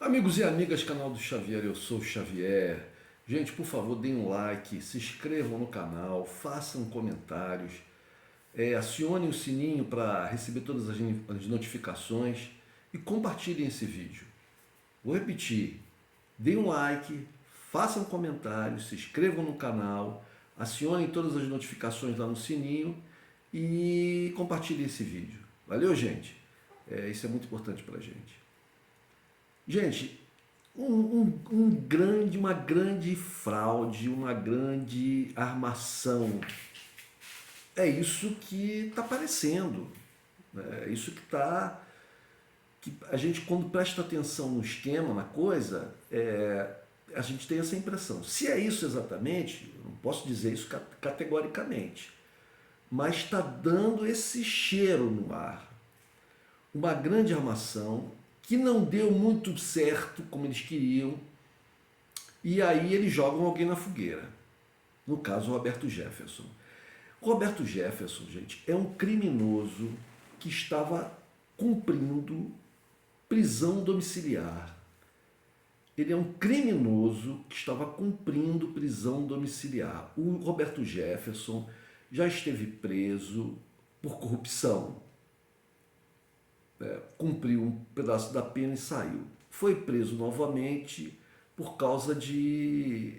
Amigos e amigas, canal do Xavier, eu sou o Xavier. Gente, por favor, deem um like, se inscrevam no canal, façam comentários, acionem o sininho para receber todas as notificações e compartilhem esse vídeo. Vou repetir, deem um like, façam comentários, se inscrevam no canal, acionem todas as notificações lá no sininho e compartilhem esse vídeo. Valeu, gente? Isso é muito importante para a gente. Gente, uma grande fraude, uma grande armação. É isso que está aparecendo. Né? É isso que está. Que a gente, quando presta atenção no esquema, na coisa, a gente tem essa impressão. Se é isso exatamente, eu não posso dizer isso categoricamente, mas está dando esse cheiro no ar. Uma grande armação que não deu muito certo como eles queriam, e aí eles jogam alguém na fogueira. No caso, o Roberto Jefferson. O Roberto Jefferson, gente, é um criminoso que estava cumprindo prisão domiciliar. Ele é um criminoso que estava cumprindo prisão domiciliar. O Roberto Jefferson já esteve preso por corrupção. Cumpriu um pedaço da pena e saiu. Foi preso novamente por causa de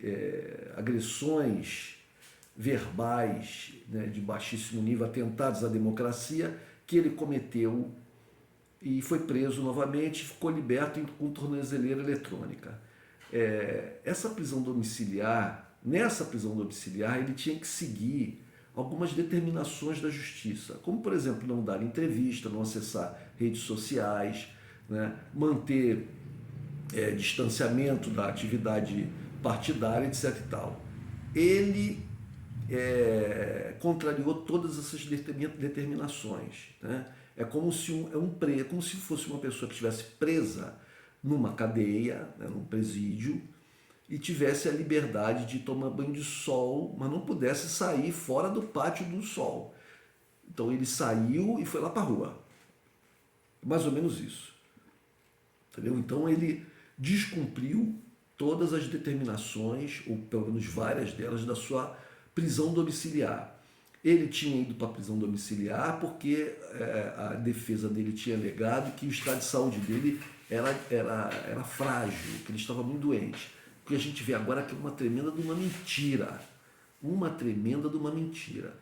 agressões verbais, né, de baixíssimo nível, atentados à democracia, que ele cometeu e foi preso novamente, ficou liberto com tornozeleira eletrônica. Essa prisão domiciliar, nessa prisão domiciliar, ele tinha que seguir algumas determinações da justiça, como, por exemplo, não dar entrevista, não acessar redes sociais, né, manter distanciamento da atividade partidária, etc. E tal. Ele contrariou todas essas determinações. Né? É como se, como se fosse uma pessoa que estivesse presa numa cadeia, né, num presídio, e tivesse a liberdade de tomar banho de sol, mas não pudesse sair fora do pátio do sol. Então ele saiu e foi lá para a rua. Mais ou menos isso. Entendeu? Então ele descumpriu todas as determinações, ou pelo menos várias delas, da sua prisão domiciliar. Ele tinha ido para a prisão domiciliar porque a defesa dele tinha alegado que o estado de saúde dele era frágil, que ele estava muito doente. O que a gente vê agora é que é uma tremenda de uma mentira. Uma tremenda de uma mentira.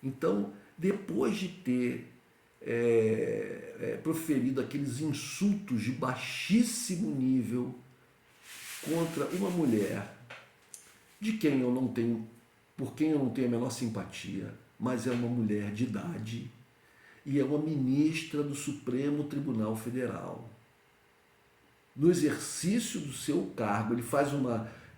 Então, depois de ter proferido aqueles insultos de baixíssimo nível contra uma mulher de quem eu não tenho, por quem eu não tenho a menor simpatia, mas é uma mulher de idade e é uma ministra do Supremo Tribunal Federal. No exercício do seu cargo, para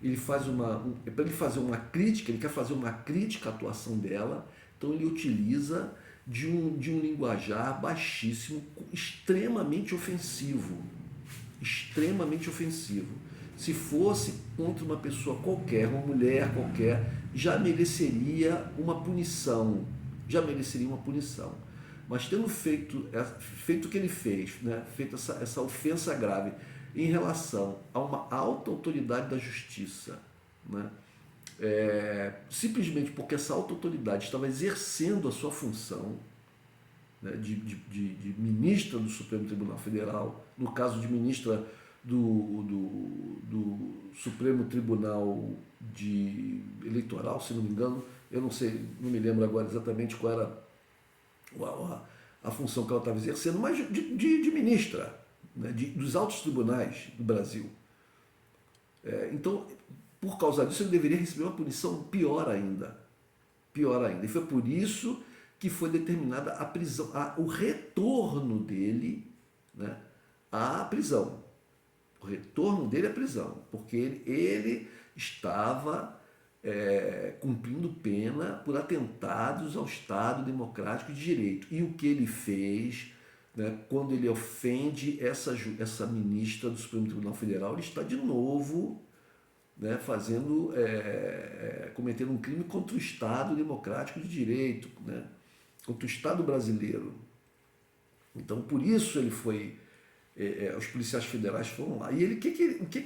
ele fazer uma crítica, ele quer fazer uma crítica à atuação dela, então ele utiliza de um linguajar baixíssimo, extremamente ofensivo. Extremamente ofensivo. Se fosse contra uma pessoa qualquer, uma mulher qualquer, já mereceria uma punição. Já mereceria uma punição. Mas tendo feito o que ele fez, né, feito essa ofensa grave em relação a uma alta autoridade da justiça, né, simplesmente porque essa alta autoridade estava exercendo a sua função, né, de ministra do Supremo Tribunal Federal, no caso de ministra do Supremo Tribunal Eleitoral, se não me engano, eu não sei, não me lembro agora exatamente qual era a função que ela estava exercendo, mas de ministra, né, dos altos tribunais do Brasil. Então, por causa disso, ele deveria receber uma punição pior ainda. Pior ainda. E foi por isso que foi determinada a prisão, o retorno dele, né, à prisão. O retorno dele à prisão, porque ele estava cumprindo pena por atentados ao Estado Democrático de Direito. E o que ele fez, né, quando ele ofende essa ministra do Supremo Tribunal Federal, ele está de novo, né, cometendo um crime contra o Estado Democrático de Direito, né, contra o Estado brasileiro. Então, por isso ele foi os policiais federais foram lá. E ele,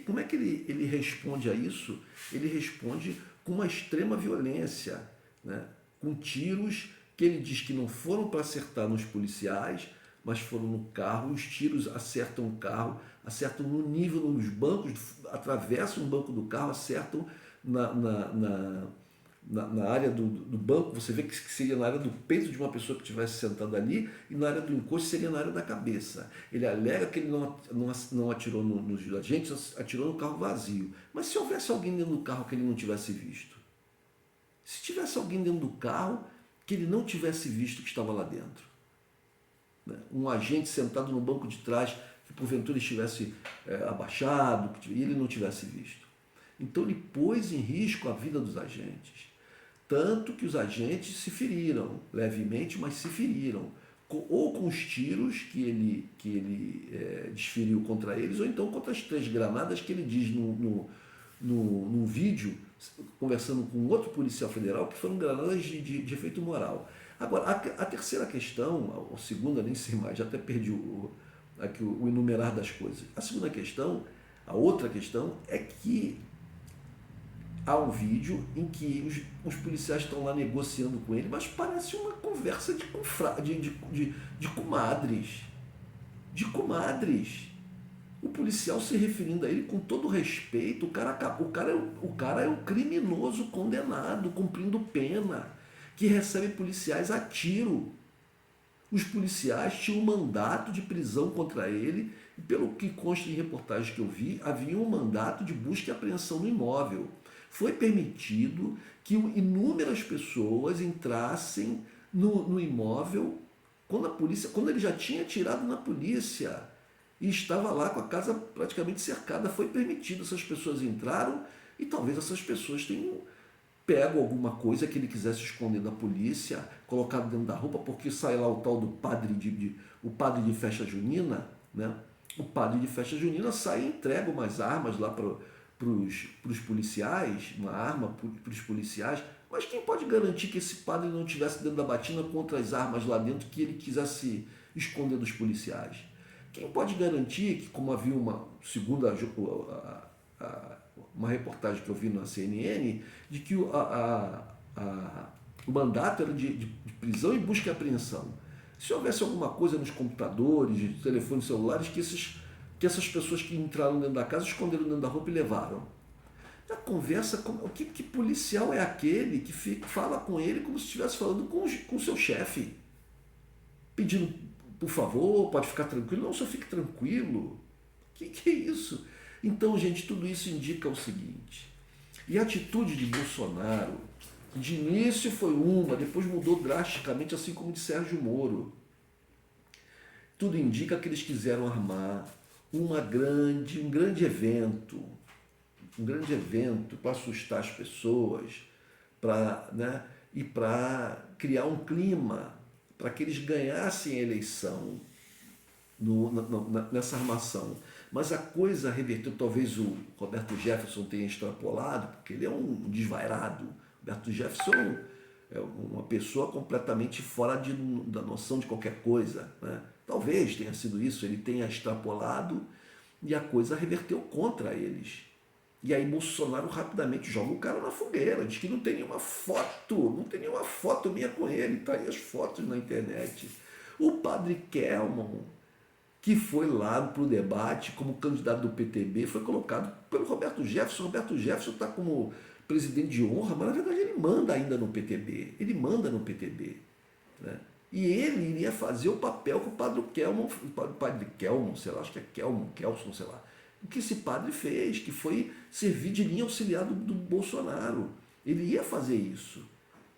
como é que ele responde a isso? Ele responde com uma extrema violência, né? Com tiros que ele diz que não foram para acertar nos policiais, mas foram no carro. Os tiros acertam o carro, acertam no nível, nos bancos, atravessam o banco do carro, acertam na, na, na, na área do banco. Você vê que seria na área do peito de uma pessoa que estivesse sentada ali, e na área do encosto seria na área da cabeça. Ele alega que ele não atirou nos agentes, atirou no carro vazio. Mas se houvesse alguém dentro do carro que ele não tivesse visto? Se tivesse alguém dentro do carro que ele não tivesse visto que estava lá dentro? Né? Um agente sentado no banco de trás que porventura estivesse abaixado e ele não tivesse visto. Então ele pôs em risco a vida dos agentes. Tanto que os agentes se feriram, levemente, mas se feriram. Ou com os tiros que ele desferiu contra eles, ou então contra as 3 granadas que ele diz num vídeo, conversando com outro policial federal, que foram granadas de efeito moral. Agora, a terceira questão, a segunda, nem sei mais, já até perdi aqui o enumerar das coisas. A segunda questão, a outra questão, é que há um vídeo em que os policiais estão lá negociando com ele, mas parece uma conversa de comadres. De comadres. O policial se referindo a ele com todo respeito. O cara é um criminoso condenado, cumprindo pena, que recebe policiais a tiro. Os policiais tinham um mandato de prisão contra ele, e pelo que consta em reportagens que eu vi, havia um mandato de busca e apreensão no imóvel. Foi permitido que inúmeras pessoas entrassem no imóvel quando ele já tinha atirado na polícia e estava lá com a casa praticamente cercada. Foi permitido, essas pessoas entraram, e talvez essas pessoas tenham pego alguma coisa que ele quisesse esconder da polícia, colocado dentro da roupa, porque sai lá o tal do padre o padre de festa junina, né? O padre de festa junina sai e entrega umas armas lá para os policiais, uma arma para os policiais. Mas quem pode garantir que esse padre não estivesse dentro da batina com outras armas lá dentro que ele quisesse esconder dos policiais? Quem pode garantir que, como havia uma reportagem que eu vi na CNN, de que o mandato era de prisão e busca e apreensão? Se houvesse alguma coisa nos computadores, telefones celulares, que essas pessoas que entraram dentro da casa esconderam dentro da roupa e levaram. A conversa, que policial é aquele que fala com ele como se estivesse falando com o seu chefe? Pedindo, por favor, pode ficar tranquilo? Não, só fique tranquilo. Que é isso? Então, gente, tudo isso indica o seguinte. E a atitude de Bolsonaro, de início foi uma, depois mudou drasticamente, assim como de Sérgio Moro. Tudo indica que eles quiseram armar um grande evento para assustar as pessoas, né, e para criar um clima para que eles ganhassem a eleição nessa armação. Mas a coisa reverteu, talvez o Roberto Jefferson tenha extrapolado, porque ele é um desvairado. Roberto Jefferson é uma pessoa completamente fora da noção de qualquer coisa, né? Talvez tenha sido isso, ele tenha extrapolado e a coisa reverteu contra eles. E aí Bolsonaro rapidamente joga o cara na fogueira, diz que não tem nenhuma foto minha com ele, tá aí as fotos na internet. O padre Kelman, que foi lá para o debate como candidato do PTB, foi colocado pelo Roberto Jefferson. Roberto Jefferson está como presidente de honra, mas na verdade ele manda ainda no PTB. Ele manda no PTB. Né? E ele iria fazer o papel que o padre Kelman, sei lá, acho que é Kelson, sei lá. O que esse padre fez, que foi servir de linha auxiliar do Bolsonaro. Ele ia fazer isso.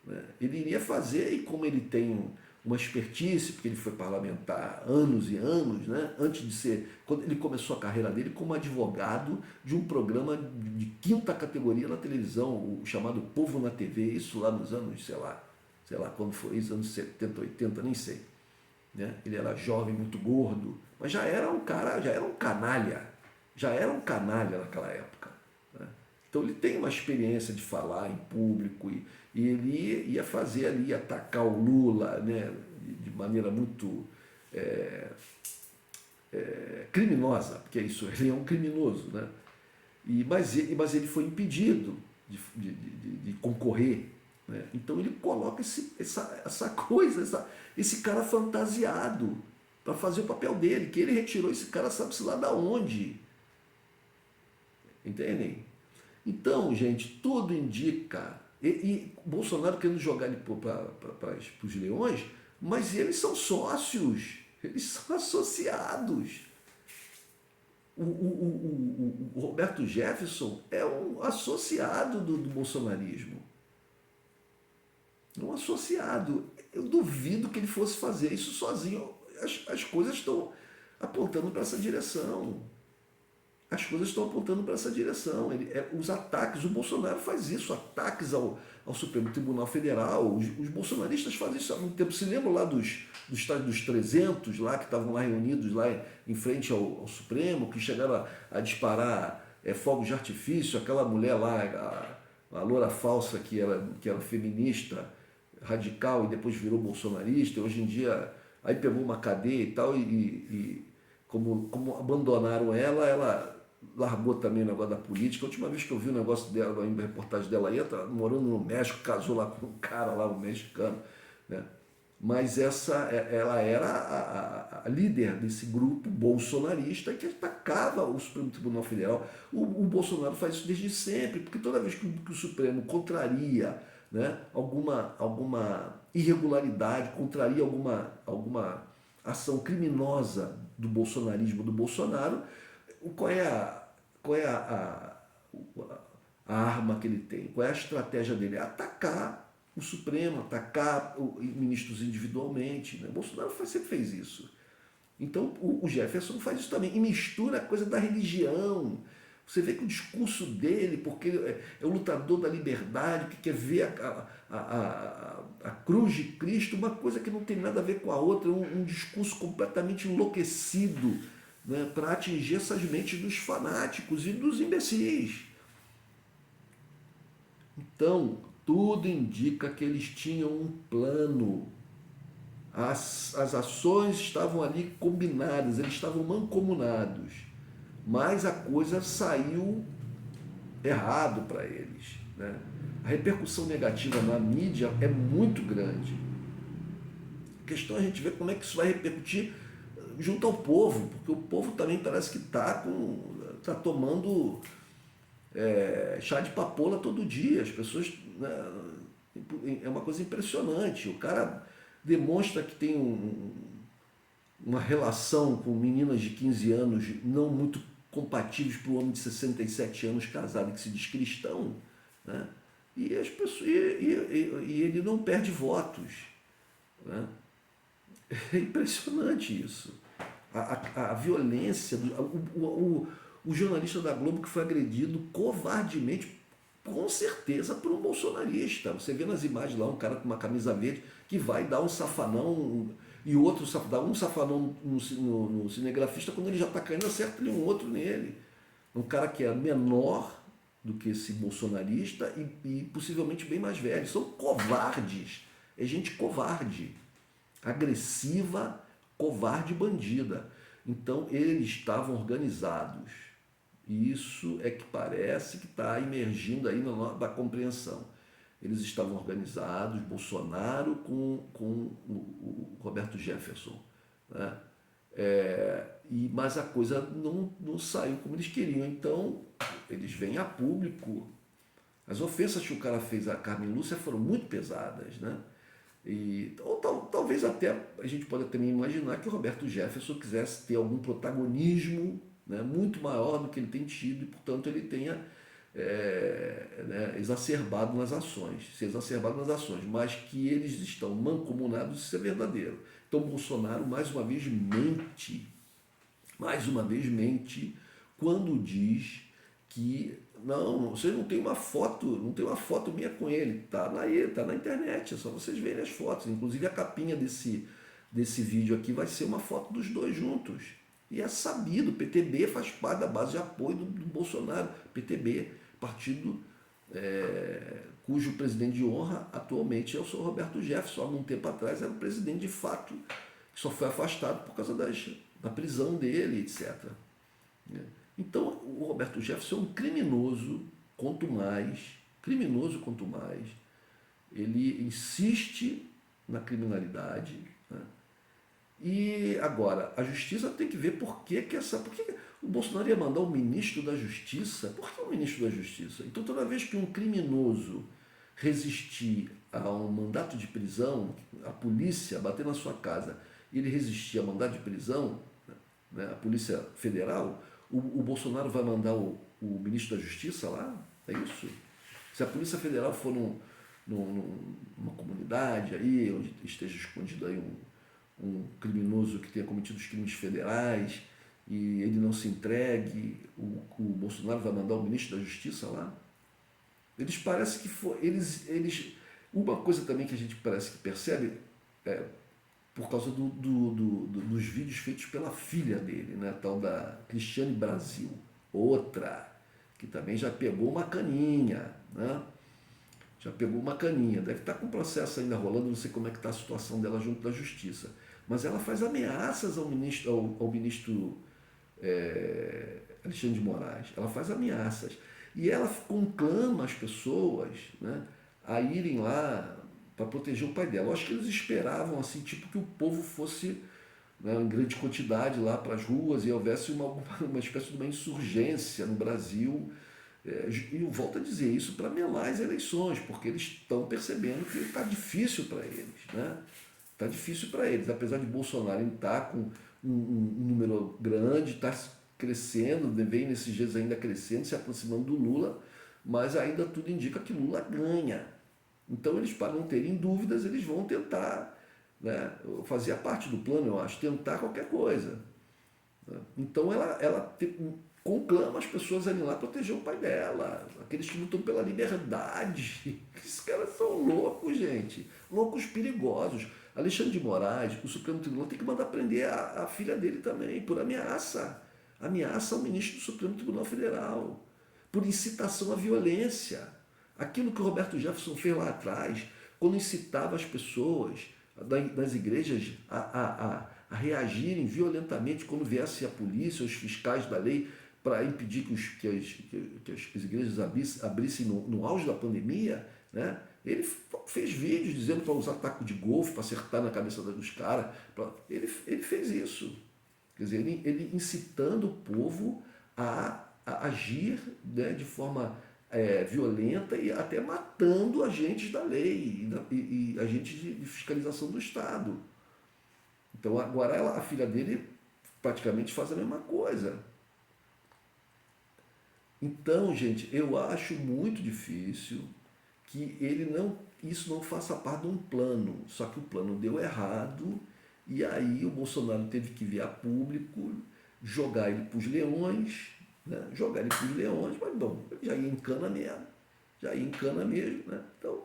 Né? Ele iria fazer, e como ele tem uma expertise, porque ele foi parlamentar anos e anos, né? Antes de ser, quando ele começou a carreira dele como advogado de um programa de 5ª categoria na televisão, o chamado Povo na TV, isso lá nos anos, sei lá quando foi isso, anos 70, 80, nem sei. Né? Ele era jovem, muito gordo, mas já era um canalha naquela época. Né? Então ele tem uma experiência de falar em público e ele ia fazer ali, ia atacar o Lula, né, de maneira muito criminosa, porque é isso, ele é um criminoso, né? Mas ele foi impedido de concorrer, né? Então ele coloca essa coisa, esse cara fantasiado para fazer o papel dele, que ele retirou esse cara, sabe-se lá da onde. Entendem? Então, gente, tudo indica. E Bolsonaro querendo jogar ele para os leões, mas eles são sócios, eles são associados. O Roberto Jefferson é um associado do bolsonarismo. Um associado. Eu duvido que ele fosse fazer isso sozinho. As coisas estão apontando para essa direção. As coisas estão apontando para essa direção. Os ataques, o Bolsonaro faz isso, ataques ao Supremo Tribunal Federal. Os bolsonaristas fazem isso há muito tempo. Se lembram lá dos 300 lá que estavam lá reunidos lá em frente ao Supremo, que chegaram a disparar fogos de artifício, aquela mulher lá, a loura falsa que era feminista, radical e depois virou bolsonarista, hoje em dia aí pegou uma cadeia e tal, e como abandonaram ela largou também o negócio da política. A última vez que eu vi o negócio dela, uma reportagem dela aí, ela tá morando no México, casou lá com um cara lá, um mexicano, né? Mas ela era a líder desse grupo bolsonarista que atacava o Supremo Tribunal Federal. O Bolsonaro faz isso desde sempre, porque toda vez que o Supremo contraria, né, alguma irregularidade, contraria alguma ação criminosa do bolsonarismo, do Bolsonaro, qual é a arma que ele tem? Qual é a estratégia dele? É atacar o Supremo, atacar ministros individualmente, né? Bolsonaro sempre fez isso. Então o Jefferson faz isso também, e mistura a coisa da religião. Você vê que o discurso dele, porque é o lutador da liberdade, que quer ver a cruz de Cristo, uma coisa que não tem nada a ver com a outra, um discurso completamente enlouquecido, né, para atingir essas mentes dos fanáticos e dos imbecis. Então, tudo indica que eles tinham um plano. As ações estavam ali combinadas, eles estavam mancomunados, mas a coisa saiu errado para eles, né? A repercussão negativa na mídia é muito grande. A questão é a gente ver como é que isso vai repercutir junto ao povo, porque o povo também parece que está tomando chá de papoula todo dia. As pessoas, né, é uma coisa impressionante. O cara demonstra que tem uma relação com meninas de 15 anos não muito compatíveis para o homem de 67 anos casado que se diz cristão, né? E as pessoas, e ele não perde votos, né? É impressionante isso. A violência, o jornalista da Globo que foi agredido covardemente, com certeza por um bolsonarista. Você vê nas imagens lá um cara com uma camisa verde que vai dar um safanão, e outro dá um safanão no cinegrafista, quando ele já está caindo, acerta ele um outro nele. Um cara que é menor do que esse bolsonarista e possivelmente bem mais velho. São covardes. É gente covarde, agressiva, covarde, bandida. Então eles estavam organizados. E isso é que parece que está emergindo aí da compreensão. Eles estavam organizados, Bolsonaro com o Roberto Jefferson, né? Mas a coisa não saiu como eles queriam. Então eles vêm a público. As ofensas que o cara fez a Carmen Lúcia foram muito pesadas, né? Ou talvez até a gente pode também imaginar que o Roberto Jefferson quisesse ter algum protagonismo, né, muito maior do que ele tem tido, e portanto ele tenha né, se exacerbado nas ações, mas que eles estão mancomunados, isso é verdadeiro. Então Bolsonaro mais uma vez mente quando diz que não, você não tem uma foto minha com ele, tá na internet, é só vocês verem as fotos. Inclusive a capinha desse vídeo aqui vai ser uma foto dos dois juntos. E é sabido, o PTB faz parte da base de apoio do Bolsonaro. PTB, partido cujo presidente de honra atualmente é o senhor Roberto Jefferson. Há algum tempo atrás era o presidente de fato, que só foi afastado por causa da prisão dele, etc. Então, o Roberto Jefferson é um criminoso quanto mais, ele insiste na criminalidade, né? E agora, a justiça tem que ver por que o Bolsonaro ia mandar o ministro da Justiça. Por que o ministro da Justiça? Então, toda vez que um criminoso resistir a um mandato de prisão, a polícia bater na sua casa e ele resistir a mandato de prisão, né, a Polícia Federal, o Bolsonaro vai mandar o ministro da Justiça lá? É isso? Se a Polícia Federal for numa comunidade aí, onde esteja escondido aí um criminoso que tenha cometido os crimes federais e ele não se entregue, o Bolsonaro vai mandar o ministro da Justiça lá? Eles parecem que uma coisa também que a gente parece que percebe é por causa dos vídeos feitos pela filha dele, né, a tal da Cristiane Brasil, outra que também já pegou uma caninha, né? Já pegou uma caninha, deve estar com o processo ainda rolando, não sei como é que está a situação dela junto da Justiça. Mas ela faz ameaças ao ministro Alexandre de Moraes. Ela faz ameaças. E ela conclama as pessoas, né, a irem lá para proteger o pai dela. Eu acho que eles esperavam assim, tipo, que o povo fosse, né, em grande quantidade lá para as ruas e houvesse uma espécie de uma insurgência no Brasil. E eu volto a dizer isso para melar as eleições, porque eles estão percebendo que está difícil para eles, né? Está difícil para eles, apesar de Bolsonaro estar com um número grande, está crescendo, vem nesses dias ainda crescendo, se aproximando do Lula, mas ainda tudo indica que Lula ganha. Então eles, para não terem dúvidas, eles vão tentar, né, fazia parte do plano, eu acho, tentar qualquer coisa. Então ela conclama as pessoas a ir lá proteger o pai dela, aqueles que lutam pela liberdade. Esses caras são loucos, gente, loucos perigosos. Alexandre de Moraes, o Supremo Tribunal tem que mandar prender a filha dele também, por ameaça. Ameaça ao ministro do Supremo Tribunal Federal, por incitação à violência. Aquilo que o Roberto Jefferson fez lá atrás, quando incitava as pessoas das igrejas a reagirem violentamente quando viesse a polícia, os fiscais da lei, para impedir que as igrejas abrissem no auge da pandemia, né? Ele fez vídeos dizendo para usar taco de golfe, para acertar na cabeça dos caras. Ele fez isso. Quer dizer, ele incitando o povo a agir, né, de forma violenta e até matando agentes da lei e agentes de fiscalização do Estado. Então agora a filha dele praticamente faz a mesma coisa. Então, gente, eu acho muito difícil que isso não faça parte de um plano. Só que o plano deu errado e aí o Bolsonaro teve que vir a público, jogar ele para os leões, né? Jogar ele para os leões, mas bom, já ia em cana mesmo, né? Então,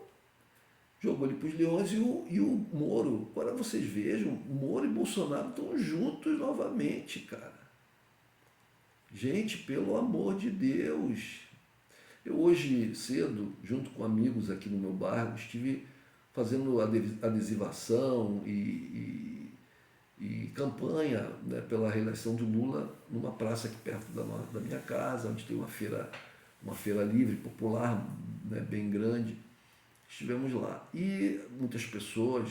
jogou ele para os leões e o Moro. Agora vocês vejam, Moro e Bolsonaro estão juntos novamente, cara. Gente, pelo amor de Deus. Eu hoje cedo, junto com amigos aqui no meu bairro, estive fazendo adesivação e campanha, né, pela reeleição do Lula numa praça aqui perto da minha casa, onde tem uma feira livre, popular, né, bem grande. Estivemos lá. E muitas pessoas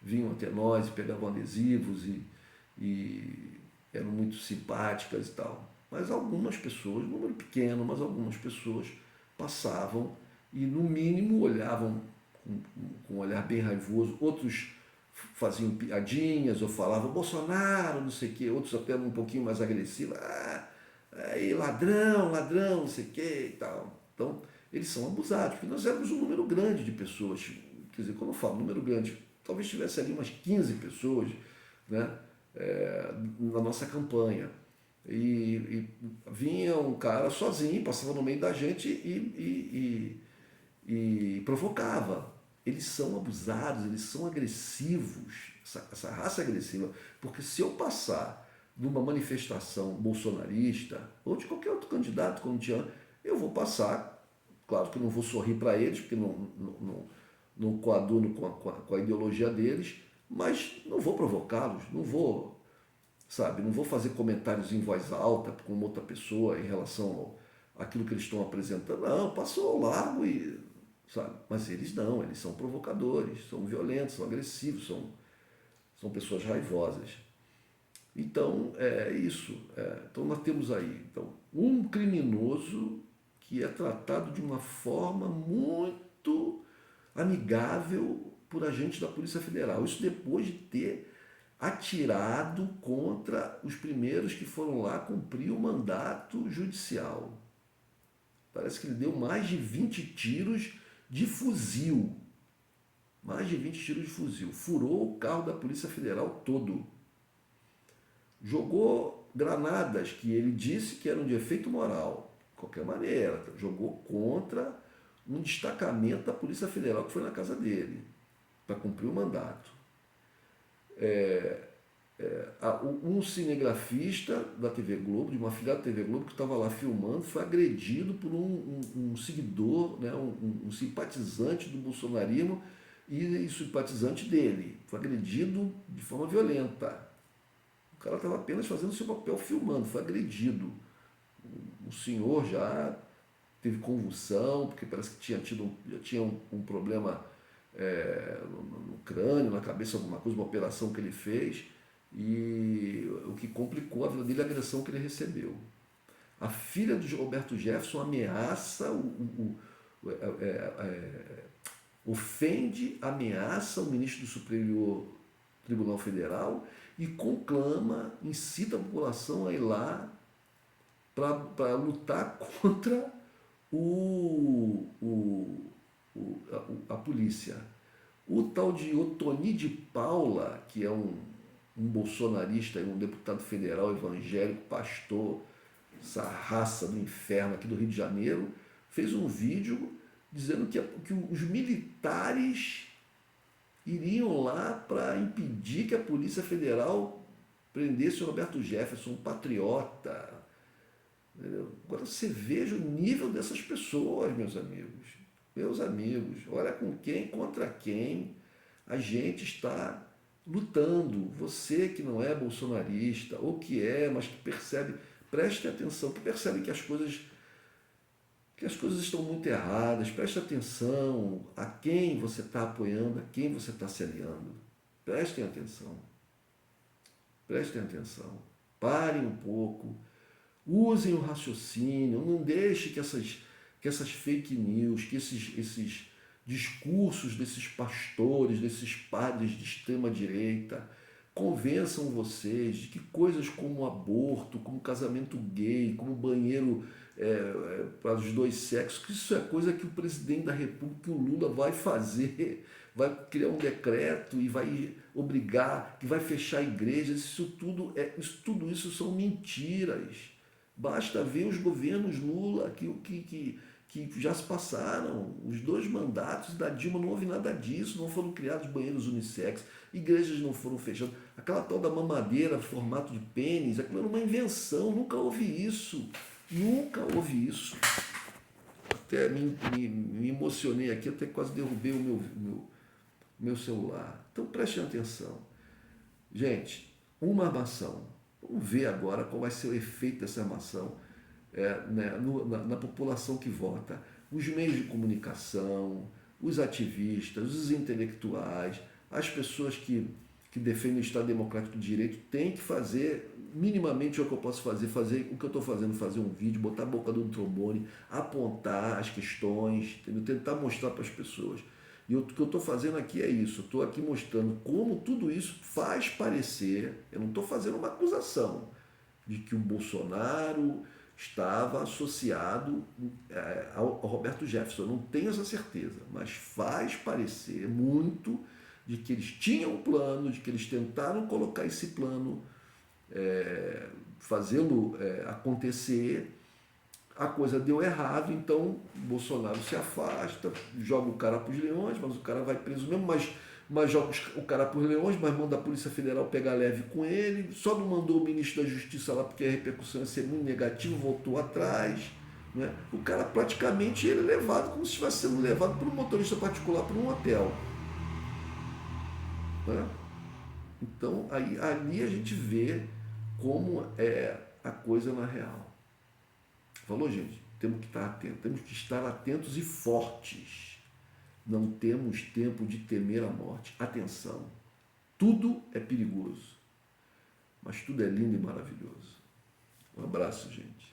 vinham até nós e pegavam adesivos e eram muito simpáticas e tal. Mas algumas pessoas, um número pequeno, mas algumas pessoas passavam e no mínimo olhavam com um olhar bem raivoso, outros faziam piadinhas ou falavam Bolsonaro, não sei o quê, outros até um pouquinho mais agressivos, aí ladrão, não sei o quê e tal. Então, eles são abusados, porque nós éramos um número grande de pessoas, quer dizer, quando eu falo número grande, talvez tivesse ali umas 15 pessoas, né, na nossa campanha. E vinha um cara sozinho, passava no meio da gente e provocava. Eles são abusados, eles são agressivos, essa raça agressiva, porque se eu passar numa manifestação bolsonarista, ou de qualquer outro candidato, como tinha, eu vou passar, claro que eu não vou sorrir para eles, porque não coaduno com a ideologia deles, mas não vou provocá-los, não vou, sabe, não vou fazer comentários em voz alta com outra pessoa em relação àquilo que eles estão apresentando. Não, passou ao largo e, sabe, mas eles não, eles são provocadores, são violentos, são agressivos, são pessoas raivosas. Então, é isso. Então, nós temos aí um criminoso que é tratado de uma forma muito amigável por agentes da Polícia Federal. Isso depois de ter atirado contra os primeiros que foram lá cumprir o mandato judicial. Parece que ele deu mais de 20 tiros de fuzil. Mais de 20 tiros de fuzil. Furou o carro da Polícia Federal todo. Jogou granadas que ele disse que eram de efeito moral. De qualquer maneira, jogou contra um destacamento da Polícia Federal que foi na casa dele, para cumprir o mandato. Um cinegrafista da TV Globo, de uma afiliada da TV Globo, que estava lá filmando, foi agredido por um seguidor, né, um simpatizante do bolsonarismo e simpatizante dele. Foi agredido de forma violenta. O cara estava apenas fazendo seu papel filmando, foi agredido. O senhor já teve convulsão, porque parece que já tinha um problema no crânio, na cabeça, alguma coisa, uma operação que ele fez, e o que complicou a vida dele, a agressão que ele recebeu. A filha do Roberto Jefferson ameaça, ofende, ameaça o ministro do Superior Tribunal Federal e conclama, incita a população a ir lá para lutar contra a polícia. O tal de Otoni de Paula, que é um bolsonarista, um deputado federal evangélico, pastor, essa raça do inferno aqui do Rio de Janeiro, fez um vídeo dizendo que os militares iriam lá para impedir que a Polícia Federal prendesse o Roberto Jefferson, um patriota. Entendeu? Agora você veja o nível dessas pessoas, meus amigos. Meus amigos, olha com quem, contra quem a gente está lutando. Você que não é bolsonarista, ou que é, mas que percebe, preste atenção, que percebe que as coisas estão muito erradas. Preste atenção a quem você está apoiando, a quem você está se aliando. Prestem atenção. Prestem atenção. Parem um pouco. Usem o raciocínio. Não deixe que essas fake news, que esses discursos desses pastores, desses padres de extrema direita, convençam vocês de que coisas como aborto, como casamento gay, como banheiro para os dois sexos, que isso é coisa que o presidente da República, o Lula, vai fazer, vai criar um decreto e vai obrigar, que vai fechar igrejas. Tudo isso são mentiras. Basta ver os governos Lula que já se passaram, os 2 mandatos da Dilma, não houve nada disso, não foram criados banheiros unissex, igrejas não foram fechadas, aquela tal da mamadeira, formato de pênis, aquilo era uma invenção, nunca houve isso. Até me emocionei aqui, até quase derrubei o meu celular. Então prestem atenção. Gente, uma armação. Vamos ver agora qual vai ser o efeito dessa armação na população que vota. Os meios de comunicação, os ativistas, os intelectuais, as pessoas que defendem o Estado Democrático de Direito têm que fazer minimamente o que eu posso fazer o que eu estou fazendo, fazer um vídeo, botar a boca do trombone, apontar as questões, entendeu? Tentar mostrar para as pessoas. E o que eu estou fazendo aqui é isso, eu estou aqui mostrando como tudo isso faz parecer, eu não estou fazendo uma acusação de que o Bolsonaro estava associado ao Roberto Jefferson, eu não tenho essa certeza, mas faz parecer muito de que eles tinham um plano, de que eles tentaram colocar esse plano, fazê-lo acontecer. A coisa deu errado, então Bolsonaro se afasta, joga o cara para os leões, mas o cara vai preso mesmo, mas joga o cara para os leões, mas manda a Polícia Federal pegar leve com ele, só não mandou o ministro da Justiça lá porque a repercussão ia ser muito negativa, voltou atrás. Né? O cara praticamente ele é levado como se estivesse sendo levado por um motorista particular para um hotel. Né? Então, aí, ali a gente vê como é a coisa na real. Falou, gente? Temos que estar atentos, temos que estar atentos e fortes. Não temos tempo de temer a morte. Atenção, tudo é perigoso, mas tudo é lindo e maravilhoso. Um abraço, gente.